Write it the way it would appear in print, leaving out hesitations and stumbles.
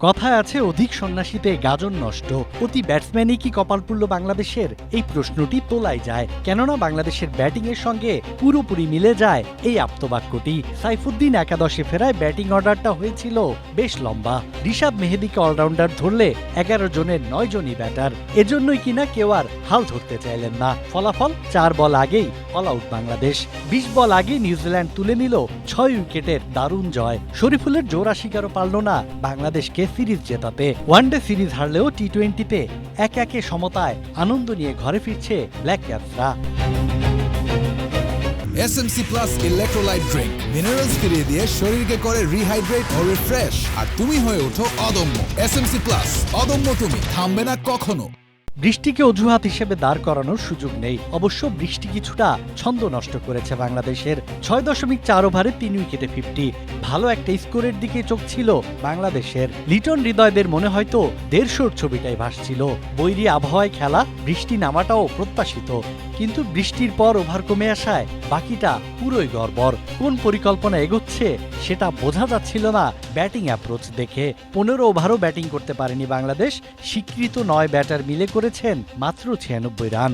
কথায় আছে অধিক সন্ন্যাসীতে গাজন নষ্ট। অতি ব্যাটসম্যানই কি কপাল পুরল বাংলাদেশের? এই প্রশ্নটি তোলাই যায়, কেননা বাংলাদেশের ব্যাটিংয়ের সঙ্গে পুরোপুরি মিলে যায় এই আপ্তবাক্যটি। সাইফুদ্দিন একাদশে ফেরায় ব্যাটিং অর্ডারটা হয়েছিল বেশ লম্বা। রিশাদ মেহেদীকে অলরাউন্ডার ধরলে 11 জনের 9 জনই ব্যাটার। এজন্যই কিনা কেউ আর হাল ধরতে চাইলেন না। ফলাফল 4 বল আগেই অল আউট বাংলাদেশ। 20 বল আগে নিউজিল্যান্ড তুলে নিল 6 উইকেটের দারুণ জয়। শরীফুলের জোড়া শিকারও পারল না বাংলাদেশকে সিরিজ জেতাতে। ওয়ানডে সিরিজ হারলেও টি-20তে একে সমতায় আনন্দ নিয়ে ঘরে ফিরছে ব্ল্যাক ক্যাপসরা। SMC Plus electrolyte drink minerals ফিরিয়ে দিয়ে শরীরকে করে রিহাইড্রেট ও রিফ্রেশ, আর তুমি হয়ে ওঠো অদম্য। SMC Plus, অদম্য তুমি, থামবে না কখনো। বৃষ্টিকে অজুহাত হিসেবে দাঁড় করানোর সুযোগ নেই। অবশ্য বৃষ্টি কিছুটা ছন্দ নষ্ট করেছে বাংলাদেশের। 6.4 ওভারে 3 উইকেটে 50। ভালো একটা স্কোরের দিকে চোখ ছিল বাংলাদেশের। লিটন হৃদয়দের মনে হয়তো 150 ছবিটাই ভাসছিল। বৈরী আবহাওয়ায় খেলা, বৃষ্টি নামাটাও প্রত্যাশিত, কিন্তু বৃষ্টির পর ওভার কমে আসায় বাকিটা পুরোই গড়বড়। কোন পরিকল্পনা এগোচ্ছে সেটা বোঝা যাচ্ছিল না ব্যাটিং অ্যাপ্রোচ দেখে। 15 ওভারও ব্যাটিং করতে পারেনি বাংলাদেশ। স্বীকৃত 9 ব্যাটার মিলে করেছেন মাত্র 96 রান।